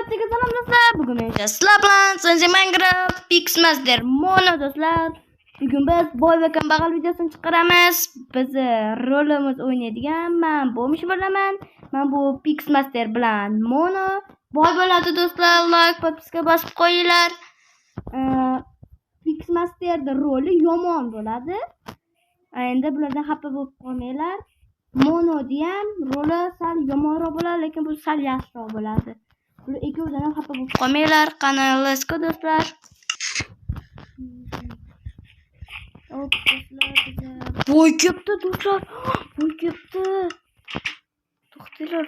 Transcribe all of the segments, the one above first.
Hammaga salom do'stlar. Bugun men sizlar bilan Sanjay Minecraft Pixmaster Mono do'stlar. Bugun biz boy va kambag'al videosini chiqaramiz. Biz rolimiz o'ynaydigan men bo'lmish bo'laman. Men bu Pixmaster bilan Mono boy bo'ladi do'stlar. Like, podpiska bosib qo'yinglar. Pixmasterning roli yomon bo'ladi. Endi bulardan xafa bo'lib qolmanglar. Mono ham roli sal yomonroq bo'ladi, lekin bu sal yaxshiroq bo'ladi. Bu ikkovidan ham xafa bo'lib qolmanglar. Qani, let's go do'stlar. Voy ketdi do'stlar. Voy ketdi. To'xtanglar.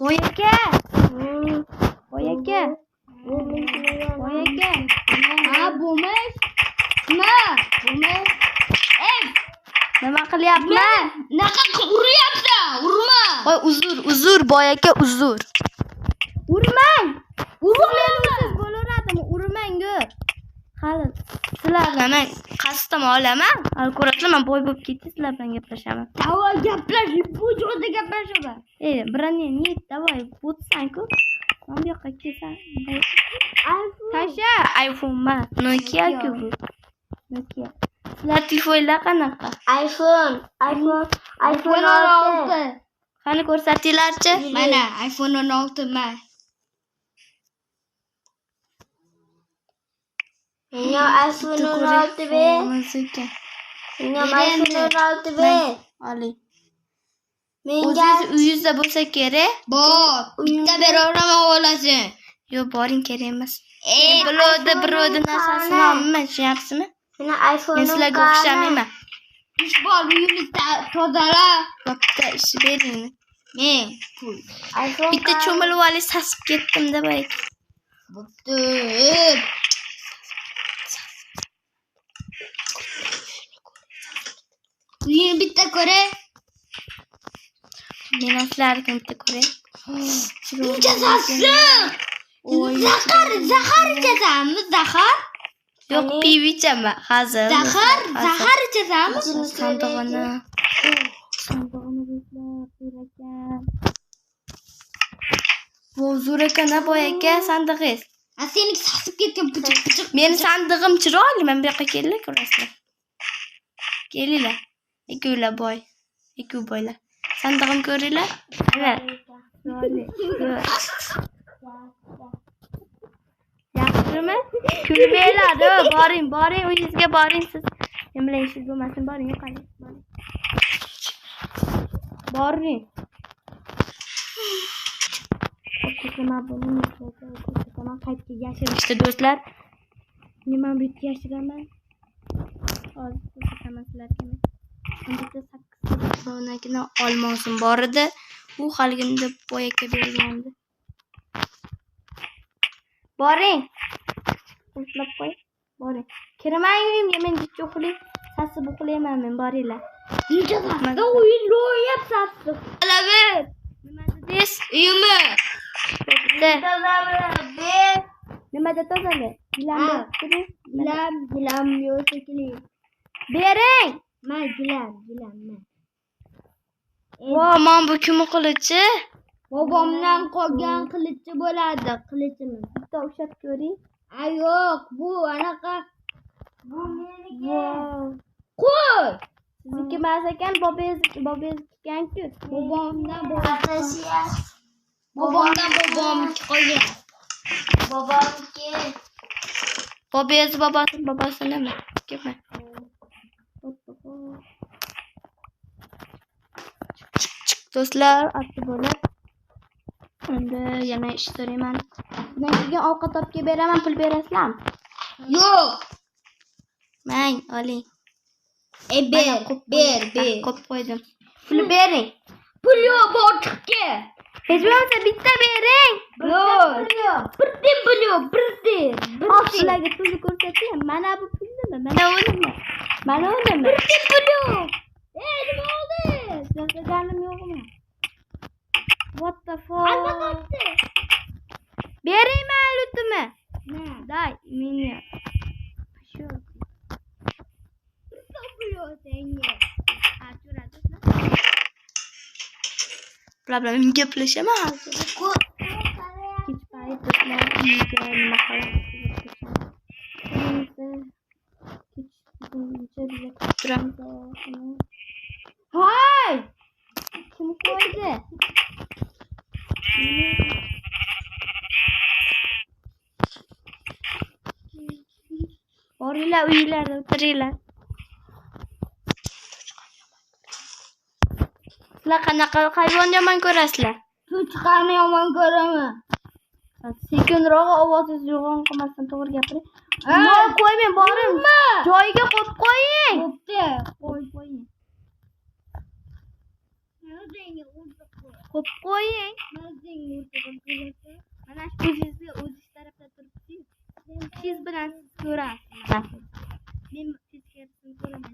Voy aka. Voy aka. Voy aka. Ha, bo'lmish. Nima? Bo'lmish. Nima qilyapman? Naqa uryapsan? Urma. Voy uzr, boy aka, uzr. Urmang. Urmaysiz bo'laveradimi? Urmang-ku. Hali sizlarga men qasddan olaman. Hali ko'rasizlar, men boy bo'lib ketdi, sizlar bilan gaplashaman. Davay gaplash, bu joyda gaplashaman. Birini niyat, davay, bo'tsan-ku. Men bu yoqqa kelsam. Tasha, iPhone emas, Nokia-ku bu. Nokia. Sizlar telefonlar qanaqa? iPhone 16. Qani ko'rsatinglarchi? Mana iPhone 16 man. Menga iPhone 16 ber. Menga iPhone 16 ber. Oling. Menga uyingizda bo'lsa kerak. bor. Bitta beraveraman o'g'lasin. Yo'q, boring kerak emas. Birovni narsasini qani? olmayapsizmi? Meni iPhone Men sizlarga o'xshamayman. Ish bor, uyimizni tozala. Bitta ish bering. Men iPhone Bitta cho'milib olib sasib ketdim-da boy. bo'pti. Uyini bitta ko'ray. Men sizlarga bitta ko'ray. Uncha sassiq. Zahar ichasanmi? Zahar? Yo'q, pivo ichaman hozir. Zahar ichasanmi? Sandig'ini ekan. Bu zo'r ekan, boy aka, sandig'ingiz. Seniki sasib ketgan pichiq. Meni sandig'im chiroyli, men bu yoqqa kelinglar, ko'rasizlar. Kelinglar. Ikkovlar boy. Ikkov boylar. Sandig'im ko'ringlar. Mana. Yaxshimi? Kulmanglar, boring, uyingizga boring siz. Men bilan ishingiz bo'lmasin, boring, yo'qoling. Boring. Mana qaytga yashirishdi do'stlar. Men bu yerga yashiraman. Hozir ko'rsataman sizlarga. Bitta 8 sonagina olmosim bor edi. U haligimda boyakka bergandi. Boring. Uxlab qo'y. Boring. Kirmang uyimga, men jichcha uxlayman. Sasib uxlayman men, boringlar. Uncha sassiq o'yin ro'yapsiz. Alabet. Nima dedingiz? Uyimi. Bitta. Ber. Nimada tozala? Gilam. Gilam yo'q shekilli. Bering. Men gilam. Vo, men bu kim qilichi? Bobomdan qolgan qilichi bo'ladi, qilichimiz. Bitta o'xshab ko'ring. Yo'q, bu anaqa. Bu meniki. Qo'y. Sizniki emas ekan, bobongiz ekan-ku. Bobomdan bobomniki qolgan. Bobomniki. Bobosi nima? Kimmi? Do'stlar, asli bo'lib. Endi yana ish so'rayman. Bundan keyin ovqat olib kelib beraman, pul berasizlarmi? Yo'q. Mang, oling. Ber. Ko'p qo'ydim. Pul bering. Pul yo'q, botiqqa. Hech bo'lmasa bitta bering. Yo'q. Bir pul yo'q. Sizlarga pulni ko'rsataymi? Mana bu pulnimi? Mana unimi? Bir pul yo'q. Nima oldi? Yo'qganim yo'qmi? What the fuck? Albatta. Bering ma'lumotimi? Day, menga. Shu. Pul yo'q senga. Problem gaplashaman hozir. Kech payt do'stlar uyga nima qilamiz? Kechgacha biza kutib turamiz. Hoy! Kim qo'ydi? Boringlar uylarga o'tiringlar. Sizlar qanaqa hayvon yomon ko'rasizlar? Cho'chqani yomon ko'raman. Sekinroq ovozingiz yo'g'on qilmasdan to'g'ri gapiring. Voy qo'ymang, boring. Joyiga qo'yib qo'ying. Bo'pti. Qo'ying. Qo'yib qo'ying. Mana shu o'zingizga o'zingiz tarafdan turibsiz. Siz bilan ko'rasiz. Men teskarisini ko'raman.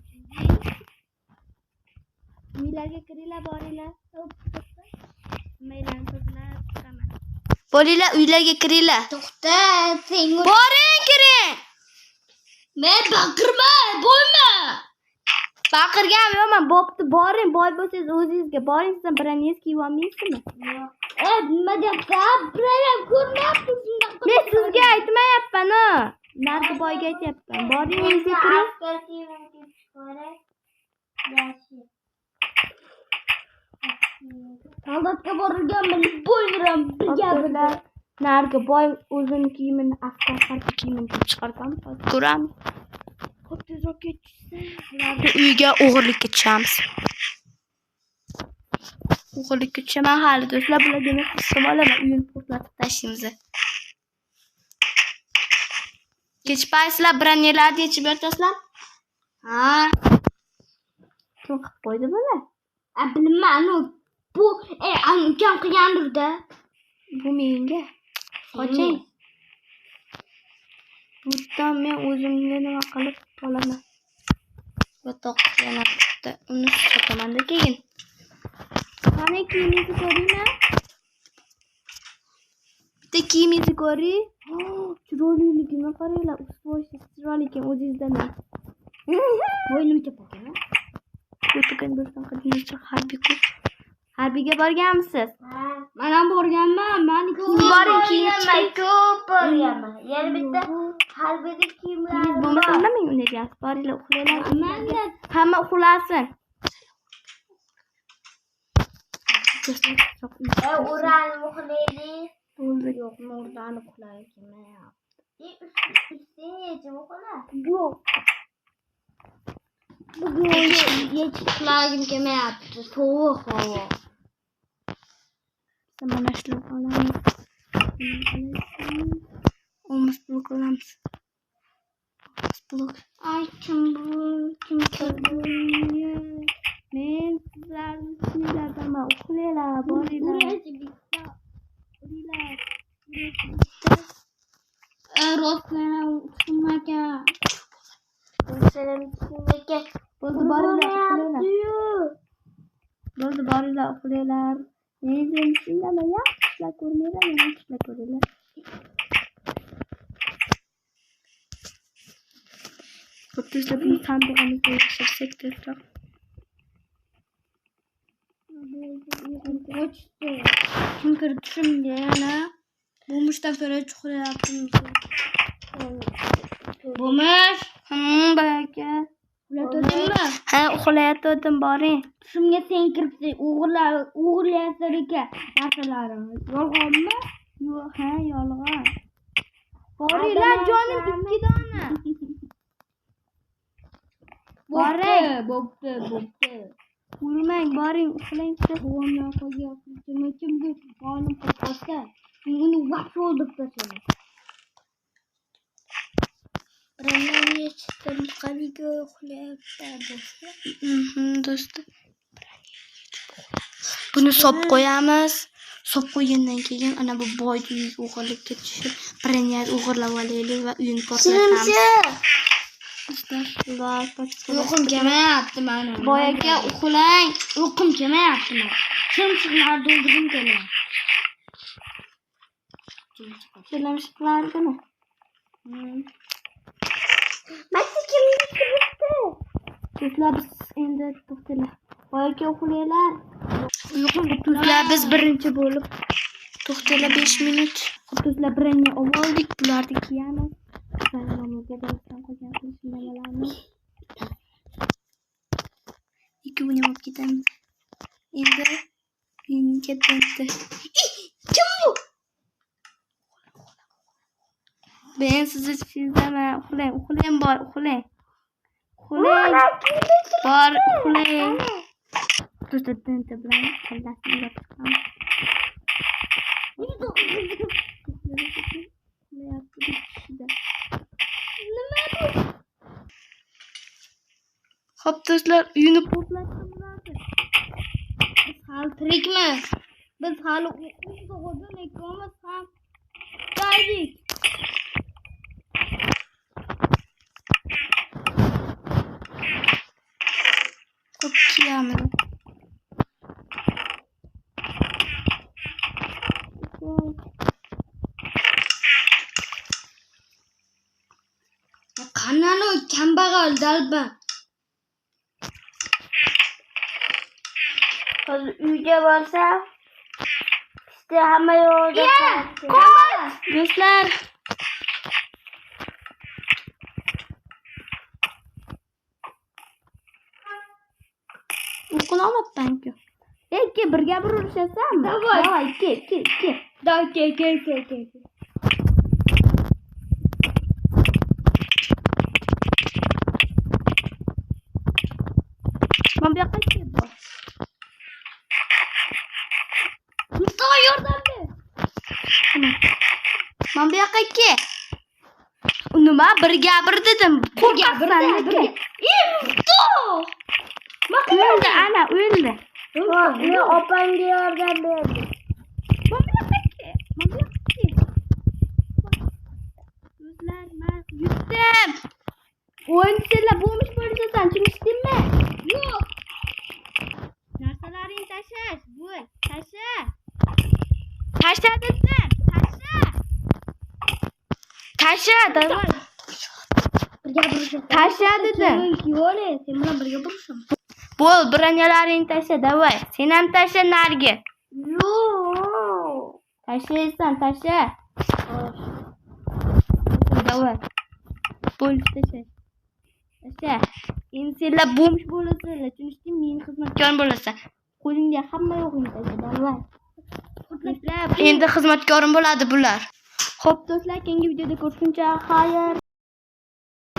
Uylarga kiringlar, boringlar. Maylarni to'plab chiqaman. Boringlar, uylarga kiringlar. To'xta, sen Boring, kiring. men baqirma, bo'lma. Baqirgan yo'qman, bo'pti, boring. Boy bo'lsangiz o'zingizga boring, sizdan biringiz kiyib olmaysizmi? Nima deyapsan? Biram ko'rmayapti shundoq. Men sizga aytmayapman, narigi boyga aytyapman. Boring, o'zingizga kiring. Soldatga borganman, bo'ldiram bir gapida. Narigi boy o'zini kiyimini askar harbiy kiyimini kiyib chiqarsam, ko'ramiz. Xo'p, tezroq ketishsa, ularni uyga o'g'irlikka tushamiz. O'g'irlikka tushaman hali do'stlar, bularga men hissib olaman, uyini portlatib tashlaymiz. Kech paysizlar branelarni yechib berasizlar? Ha, Kim qilib qo'ydi buni? bilmayman, bu ukam qilgandir-da. Bu menga. Qoching. Bundan men o'zimga nima qilib olaman. Yotoq yana bitta uni sotaman-da keyin. Qani kiyimingizni ko'ringlar. Bitta kiyimingizni ko'ring. Chiroyliligini qaranglar. Ustboshi chiroyli ekan o'zingizdan. Bo'ynim tepakmi? O'tigan do'stim qilgancha harbiyga borganmisiz? Men ham borganman. Men boring kiyinib ko'p borganman. Yana bitta harbiyda kiyimlar Siz bo'lmasa nimang unday deyapsiz? Boringlar uxlanglar. Manda Hamma uxlasin. o'rani uxlaydi. Bo'ldi. Yo'q, o'rani uxlayapman. Ustingni yechib uxla. Yo'q. Bugun yechib uxlagim kelmayapti. Sovuq havo. Mana shular olamiz. Olmas blok olamiz. Blok. Ay, kim bu? Kim bu? Men sizlarni sinirlardan uxlanglar, boringlar. Rostdan uxlamagan. Bo'ldi, boringlar, uxlanglar. Bo'ldi, boringlar, uxlanglar. Men shunday yaxshilar ko'rmaylar, yana yaxshilar ko'ringlar. Xuddi buni sandig'imizga yashirsak tezroq. Kim kirib tushimga yana? Bo'lmishdan ko'ra chuqurayapmiz. Bo'lmish? Baka. Uxlatdingmi? Ha, uxlayotgandim, boring. Tushimga sen kiribsan. O'g'irlayapsan ekan narsalarimni. Yolg'onmi? Yo'q, ha, yolg'on. Boringlar, jonim 2 dona. Bo'pti. Urmang, boring, uxlang. Quvonmay qo'yapsiz. Kimga qonim qo'ysa, uni vaqt o'ldirib tashladim. Biroq yechdim, qaniga uxlayapti Do'stlar. Buni sop qo'yamiz. Sop qo'ygandan keyin ana bu boyning o'g'irlikka tushib, birini o'g'irlab olaylik va uyini portlatamiz. Uyqum kelmayapti meni. Boy aka, uxlang. Uyqum kelmayapti meni. Chimchiqlar doldurgim kelyapti. Kelamishlargami? Maksa kimga kiribdi? Do'stlar, biz endi to'xtanglar. Boy aka, uxlanglar. Do'stlar, biz birinchi bo'lib to'xtala 5 minut. Do'stlar, birinchi oldik. Bularni kiyamiz. Saylovimizga bo'lgan qolgan qilishmalarni. Ikki buni olib ketamiz. Endi ketdi. Kim bu? Ben sizni sizdaman. Uxlang bor, uxlang. Bor, uxlang. Do'stlar, tinta bilan kallasini yopishamiz. Xo'p do'stlar, uyni portlatib bo'ladi. Biz hali tirikmiz. Biz hali o'qishda o'zim ikkovimiz ham qaydik. Xo'p, kiyamiz. Qanday o kambag'al dalba. Hozir uyga borsam, işte hamma yo'lda. Do'stlar, uxlamayapman-ku. Ke birga bir urishasanmi? Davay, ke. Davay, ke. Men bu yoqqa keldim. Mustafa yordam ber. Men bu yoqqa kel. Nima birga bir dedim. Qo'rqasan. O'ldi, ana o'ldi. Men opamga yordam berdim. Men bu yoqqa kel. Do'stlar, men yutdim. O'yinchilar bo'lmish bo'lishasan, tushundingmi? Yo'q. Narsalaringni tashlash, bu. Tasha dedim. Tasha, davay. Birga burishamiz. Tasha dedim. Yo'q, sen bilan birga burishamiz. Bo'l, bironalaringni tasha, davay. Sen ham tasha narga. Yo'q. Tashlaysan, tasha. Davay. Bo'l, tasha. Endi senlar bo'mish bo'lasizlar, tushundingmi? Men xizmatkor bo'lasan. Qo'lingga hamma yo'g'ingni tasha, davay. Endi xizmatkorim bo'ladi bular. Xo'p do'stlar, keyingi videoda ko'rishguncha xayr.